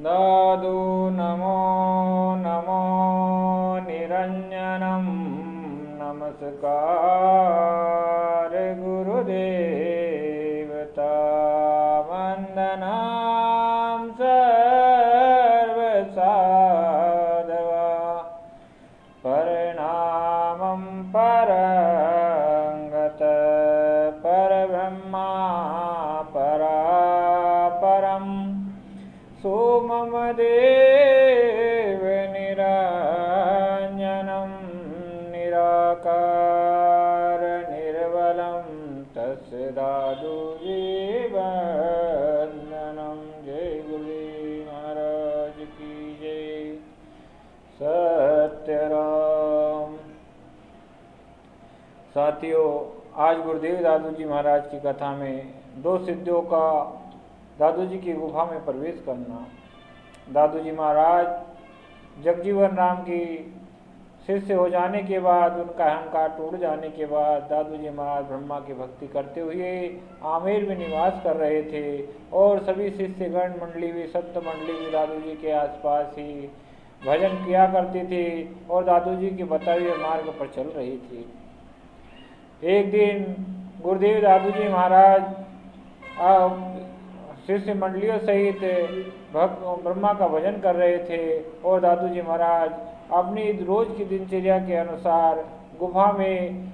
दादु नमो नमो निरञ्जनं नमस्कार गुरुदेवता वन्दनां सर्वसाधवा परिणामं परंगत परब्रह्मा परापरं सोममदेव निरञ्जनं निराकार निर्मलं तस्य दादुजीवन्दनं। जय गुरु महाराज की जय। सत्यराम। साथियों, आज गुरुदेव दादू जी महाराज की कथा में दो सिद्धों का दादू जी की गुफा में प्रवेश करना। दादू जी महाराज जगजीवन राम की शिष्य हो जाने के बाद, उनका अहंकार टूट जाने के बाद दादू जी महाराज ब्रह्मा की भक्ति करते हुए आमेर में निवास कर रहे थे और सभी शिष्यगण मंडली भी, संत मंडली भी दादू जी के आसपास ही भजन किया करती थी और दादू जी के बताए हुए मार्ग पर चल रही थी। एक दिन गुरुदेव दादू जी महाराज शिष्य मंडलियों सहित भक्त ब्रह्मा का भजन कर रहे थे और दादू जी महाराज अपनी रोज की दिनचर्या के अनुसार गुफा में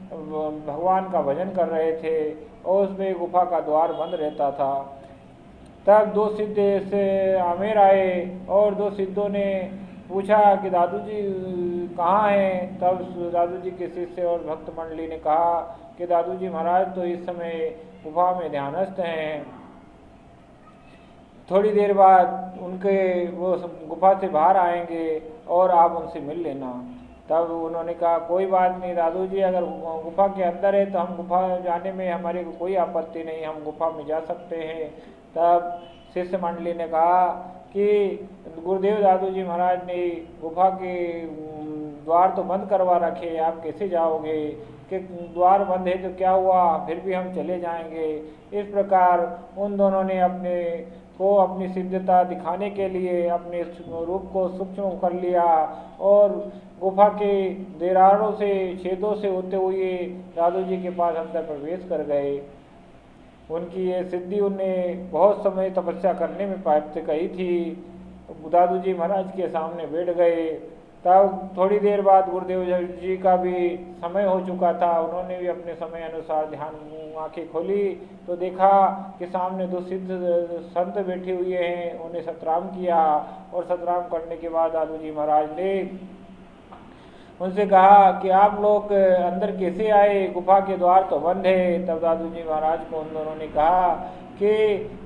भगवान का भजन कर रहे थे और उसमें गुफा का द्वार बंद रहता था। तब दो सिद्ध से आमेर आए और दो सिद्धों ने पूछा कि दादू जी कहाँ हैं। तब दादू जी के शिष्य और भक्त मंडली ने कहा कि दादू जी महाराज तो इस समय गुफा में ध्यानस्थ हैं, थोड़ी देर बाद उनके वो गुफा से बाहर आएंगे और आप उनसे मिल लेना। तब उन्होंने कहा कोई बात नहीं दादू जी, अगर गुफा के अंदर है तो हम गुफा जाने में हमारे को कोई आपत्ति नहीं, हम गुफा में जा सकते हैं। तब शिष्य मंडली ने कहा कि गुरुदेव दादू जी महाराज ने गुफा के द्वार तो बंद करवा रखे, आप कैसे जाओगे, कि द्वार बंद है तो क्या हुआ, फिर भी हम चले जाएंगे। इस प्रकार उन दोनों ने अपनी सिद्धता दिखाने के लिए अपने रूप को सूक्ष्म कर लिया और गुफा के दीवारों से, छेदों से होते हुए दादू जी के पास अंदर प्रवेश कर गए। उनकी ये सिद्धि उन्हें बहुत समय तपस्या करने में प्राप्त कही थी। दादू जी महाराज के सामने बैठ गए। तब थोड़ी देर बाद गुरुदेव जी का भी समय हो चुका था, उन्होंने भी अपने समय अनुसार ध्यान आंखें खोली तो देखा कि सामने दो सिद्ध संत बैठे हुए हैं। उन्हें सतराम किया और सतराम करने के बाद दादू जी महाराज ने उनसे कहा कि आप लोग अंदर कैसे आए, गुफा के द्वार तो बंद है। तब दादू जी महाराज को उन दोनों ने कहा कि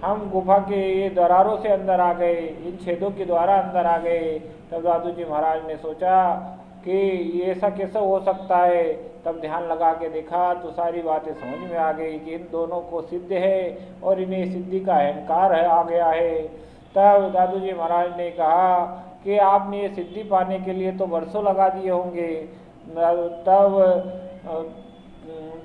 हम गुफा के ये दरारों से अंदर आ गए, इन छेदों के द्वारा अंदर आ गए। तब दादू जी महाराज ने सोचा कि ये ऐसा कैसे हो सकता है। तब ध्यान लगा के देखा तो सारी बातें समझ में आ गई कि इन दोनों को सिद्ध है और इन्हें सिद्धि का अहंकार आ गया है। तब दादू जी महाराज ने कहा कि आपने ये सिद्धि पाने के लिए तो वर्षों लगा दिए होंगे,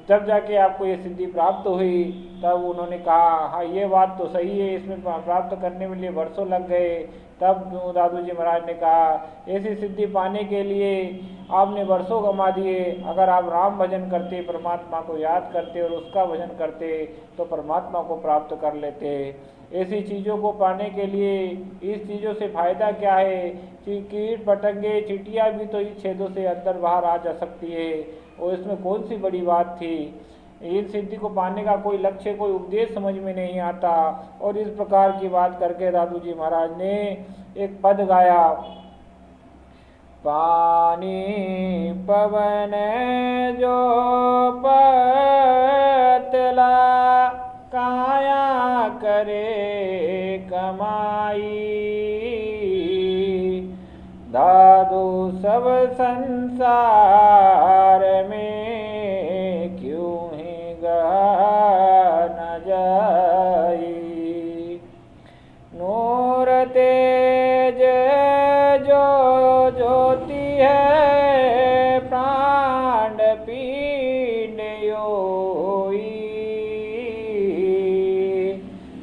तब जाके आपको ये सिद्धि प्राप्त हुई। तब उन्होंने कहा हाँ ये बात तो सही है, इसमें प्राप्त करने में लिए वर्षों लग गए। तब दादू जी महाराज ने कहा ऐसी सिद्धि पाने के लिए आपने वर्षों गंवा दिए, अगर आप राम भजन करते, परमात्मा को याद करते और उसका भजन करते तो परमात्मा को प्राप्त कर लेते। ऐसी चीज़ों को पाने के लिए इस चीज़ों से फायदा क्या है कि कीट पतंगे चींटियाँ भी तो इस छेदों से अंदर बाहर आ जा सकती है और इसमें कौन सी बड़ी बात थी। इन सिद्धि को पाने का कोई लक्ष्य, कोई उपदेश समझ में नहीं आता। और इस प्रकार की बात करके दादू जी महाराज ने एक पद गाया, पानी पवन जो पतला काया करे कमाई, दादू सब संसार में क्यों ही न जाई, नूर तेज जो ज्योति है प्राण पीन योई,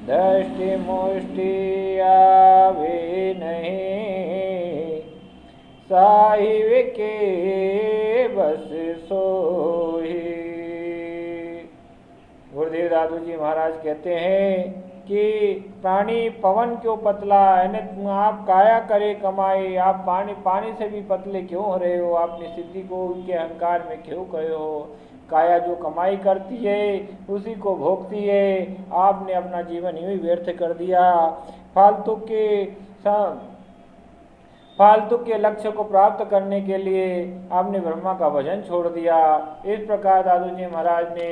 दृष्टि मुष्टि आवे न के बस सोही। गुरुदेव दादू जी महाराज कहते हैं कि प्राणी पवन क्यों पतला, यानी आप काया करे कमाए, आप पानी से भी पतले क्यों हो रहे हो, आपने सिद्धि को उनके अहंकार में क्यों कहे हो। काया जो कमाई करती है उसी को भोगती है, आपने अपना जीवन यूं ही व्यर्थ कर दिया। फालतू के लक्ष्य को प्राप्त करने के लिए आपने ब्रह्मा का भजन छोड़ दिया। इस प्रकार दादू जी महाराज ने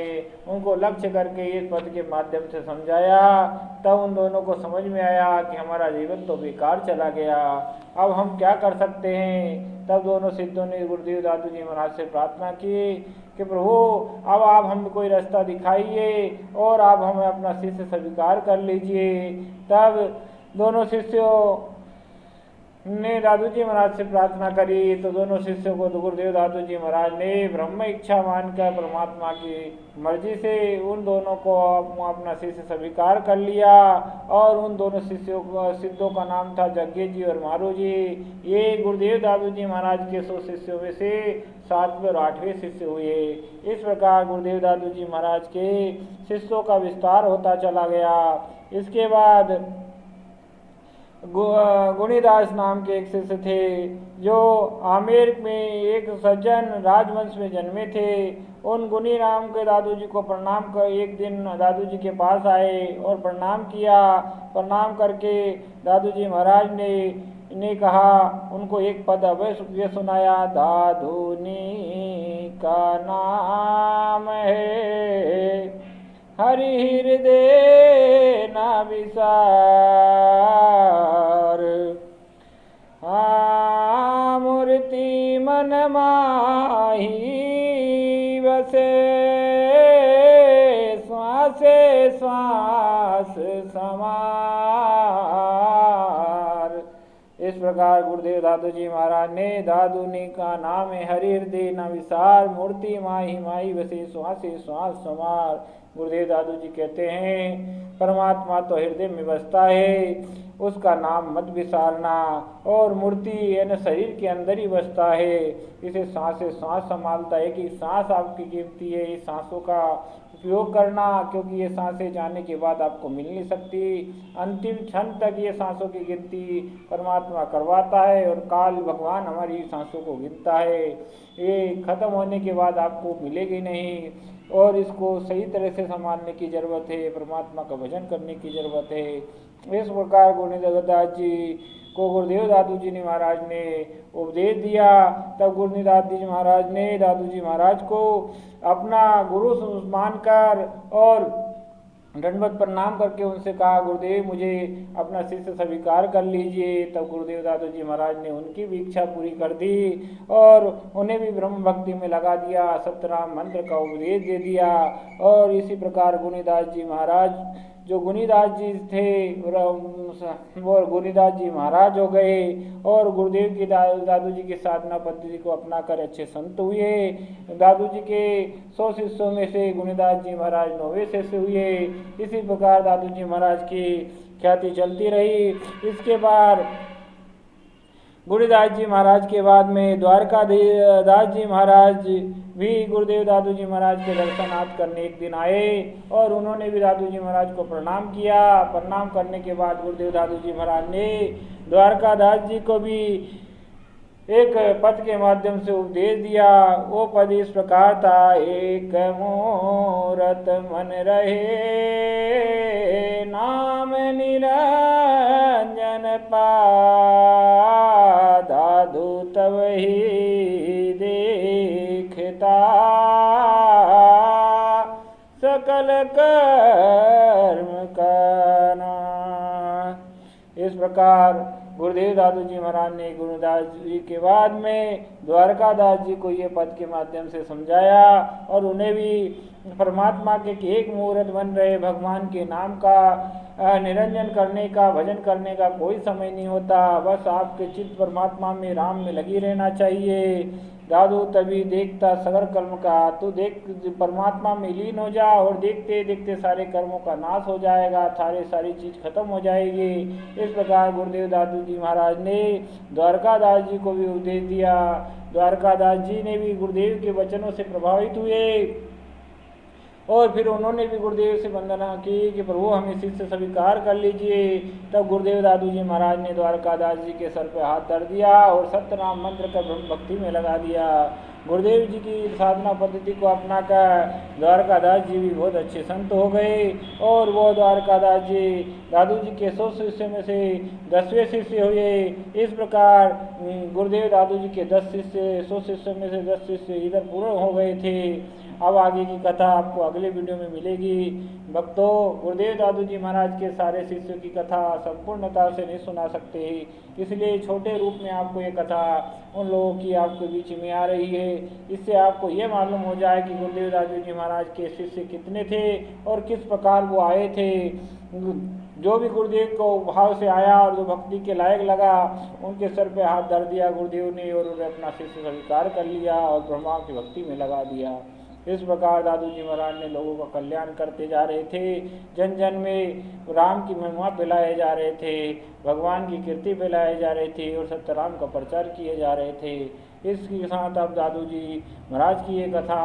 उनको लक्ष्य करके इस पद के माध्यम से समझाया। तब उन दोनों को समझ में आया कि हमारा जीवन तो बेकार चला गया, अब हम क्या कर सकते हैं। तब दोनों सिद्धों ने गुरुदेव दादू जी महाराज से प्रार्थना की कि प्रभु अब आप हमें कोई रास्ता दिखाइए और आप हमें अपना शिष्य स्वीकार कर लीजिए। तब दोनों शिष्यों ने दादू जी महाराज से प्रार्थना करी तो दोनों शिष्यों को गुरुदेव दादू जी महाराज ने ब्रह्म इच्छा मानकर परमात्मा की मर्जी से उन दोनों को अपना शिष्य स्वीकार कर लिया। और उन दोनों सिद्धों का नाम था जग्गे जी और मारू जी। ये गुरुदेव दादू जी महाराज के 100 शिष्यों में से 7वें और 8वें शिष्य हुए। इस प्रकार गुरुदेव दादू जी महाराज के शिष्यों का विस्तार होता चला गया। इसके बाद गुणीदास नाम के एक शिष्य थे जो आमेर में एक सज्जन राजवंश में जन्मे थे। उन गुणी नाम के दादू जी को प्रणाम कर एक दिन दादू जी के पास आए और प्रणाम किया। प्रणाम करके दादू जी महाराज ने कहा, उनको एक पद अवश्य सुनाया, दादूनी का नाम है हरि हृदय न विसार, मूर्ति मन माही बसे श्वासे श्वास समार। इस प्रकार गुरुदेव दादू जी महाराज ने दादूनी का नाम है हरि हृदय न विसार, मूर्ति माही माही बसे श्वासे श्वास समार। गुरुदेव दादू जी कहते हैं परमात्मा तो हृदय में बसता है, उसका नाम मत विसारना, और मूर्ति यानी शरीर के अंदर ही बसता है, इसे सांस से सांस संभालता है कि सांस आपकी कीमती है, इस सांसों का उपयोग करना, क्योंकि ये सांसें जाने के बाद आपको मिल नहीं सकती। अंतिम क्षण तक ये सांसों की गिनती परमात्मा करवाता है और काल भगवान हमारी सांसों को गिनता है। ये खत्म होने के बाद आपको मिलेगी नहीं और इसको सही तरह से संभालने की ज़रूरत है, परमात्मा का भजन करने की ज़रूरत है। इस प्रकार गुरुदेव दास जी को गुरुदेव दादू जी महाराज ने उपदेश दिया। तब गुरुदेव दादू जी महाराज ने दादू जी महाराज को अपना गुरु मानकर और दंडवत प्रणाम करके उनसे कहा, गुरुदेव मुझे अपना शिष्य स्वीकार कर लीजिए। तब गुरुदेव दादू जी महाराज ने उनकी भी इच्छा पूरी कर दी और उन्हें भी ब्रह्म भक्ति में लगा दिया, सत्यनाम मंत्र का उपदेश दे दिया। और इसी प्रकार गुणीदास जी महाराज जो गुणीदास जी थे वो गुणीदास जी महाराज हो गए और गुरुदेव की दादू जी की साधना पद्धति को अपनाकर अच्छे संत हुए। दादू जी के 100 शिष्यों में से गुणीदास जी महाराज 9वें शिष्य हुए। इसी प्रकार दादू जी महाराज की ख्याति चलती रही। इसके बाद गुरुदास जी महाराज के बाद में द्वारका दास जी महाराज भी गुरुदेव दादू जी महाराज के दर्शनार्थ करने एक दिन आए और उन्होंने भी दादू जी महाराज को प्रणाम किया। प्रणाम करने के बाद गुरुदेव दादू जी महाराज ने द्वारका दास जी को भी एक पद के माध्यम से उपदेश दिया। वो पद इस प्रकार था, एक मूरत मन रहे नाम निरंजन दादू तब ही देखता सकल कर्म करना। इस प्रकार गुरुदेव दादू जी महाराज ने गुरुदास जी के बाद में द्वारका दास जी को ये पद के माध्यम से समझाया और उन्हें भी परमात्मा के एक मुहूर्त बन रहे भगवान के नाम का निरंजन करने का, भजन करने का कोई समय नहीं होता। बस आपके चित्त परमात्मा में, राम में लगी रहना चाहिए। दादू तभी देखता सगर कर्म का, तो देख परमात्मा में लीन हो जा और देखते देखते सारे कर्मों का नाश हो जाएगा, सारी चीज खत्म हो जाएगी। इस प्रकार गुरुदेव दादू दादू जी महाराज ने द्वारकादास जी को भी उपदेश दिया। द्वारकादास जी ने भी गुरुदेव के वचनों से प्रभावित हुए और फिर उन्होंने भी गुरुदेव से वंदना की कि प्रभु हमें शिष्य स्वीकार कर लीजिए। तब गुरुदेव दादू जी महाराज ने द्वारकादास जी के सर पर हाथ धर दिया और सत्यनाम मंत्र का ब्रह्म भक्ति में लगा दिया। गुरुदेव जी की साधना पद्धति को अपनाकर द्वारकादास जी भी बहुत अच्छे संत हो गए और वो द्वारकादास जी दादू जी के 100 शिष्य में से 10वें शिष्य हुए। इस प्रकार गुरुदेव दादू जी के 10 शिष्य 100 शिष्य में से 10 शिष्य इधर पूर्ण हो गए थे। अब आगे की कथा आपको अगले वीडियो में मिलेगी। भक्तों, गुरुदेव दादू जी महाराज के सारे शिष्यों की कथा संपूर्णता से नहीं सुना सकते, इसलिए छोटे रूप में आपको ये कथा उन लोगों की आपके बीच में आ रही है। इससे आपको ये मालूम हो जाए कि गुरुदेव दादू जी महाराज के शिष्य कितने थे और किस प्रकार वो आए थे। जो भी गुरुदेव को भाव से आया और जो भक्ति के लायक लगा उनके सर पे हाथ धर दिया गुरुदेव ने और उन्हें अपना शिष्य स्वीकार कर लिया और ब्रह्मा की भक्ति में लगा दिया। इस प्रकार दादू जी महाराज ने लोगों का कल्याण करते जा रहे थे। जन जन में राम की महिमा फैलाए जा रहे थे, भगवान की कीर्ति फैलाए जा रहे थे और सत्यराम का प्रचार किए जा रहे थे। इसके साथ अब दादू जी महाराज की ये कथा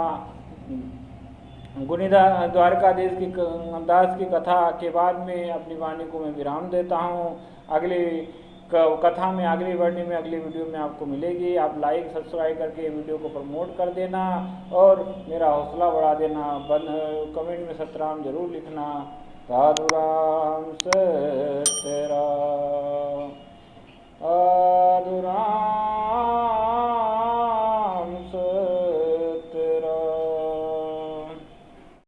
गुणिदा द्वारकाधीश की दास की कथा के बाद में अपनी वाणी को मैं विराम देता हूँ। अगले कथा में आगे बढ़ने में अगले वीडियो में आपको मिलेगी। आप लाइक सब्सक्राइब करके वीडियो को प्रमोट कर देना और मेरा हौसला बढ़ा देना। कमेंट में सतराम जरूर लिखना। साधु राम सत्य राम।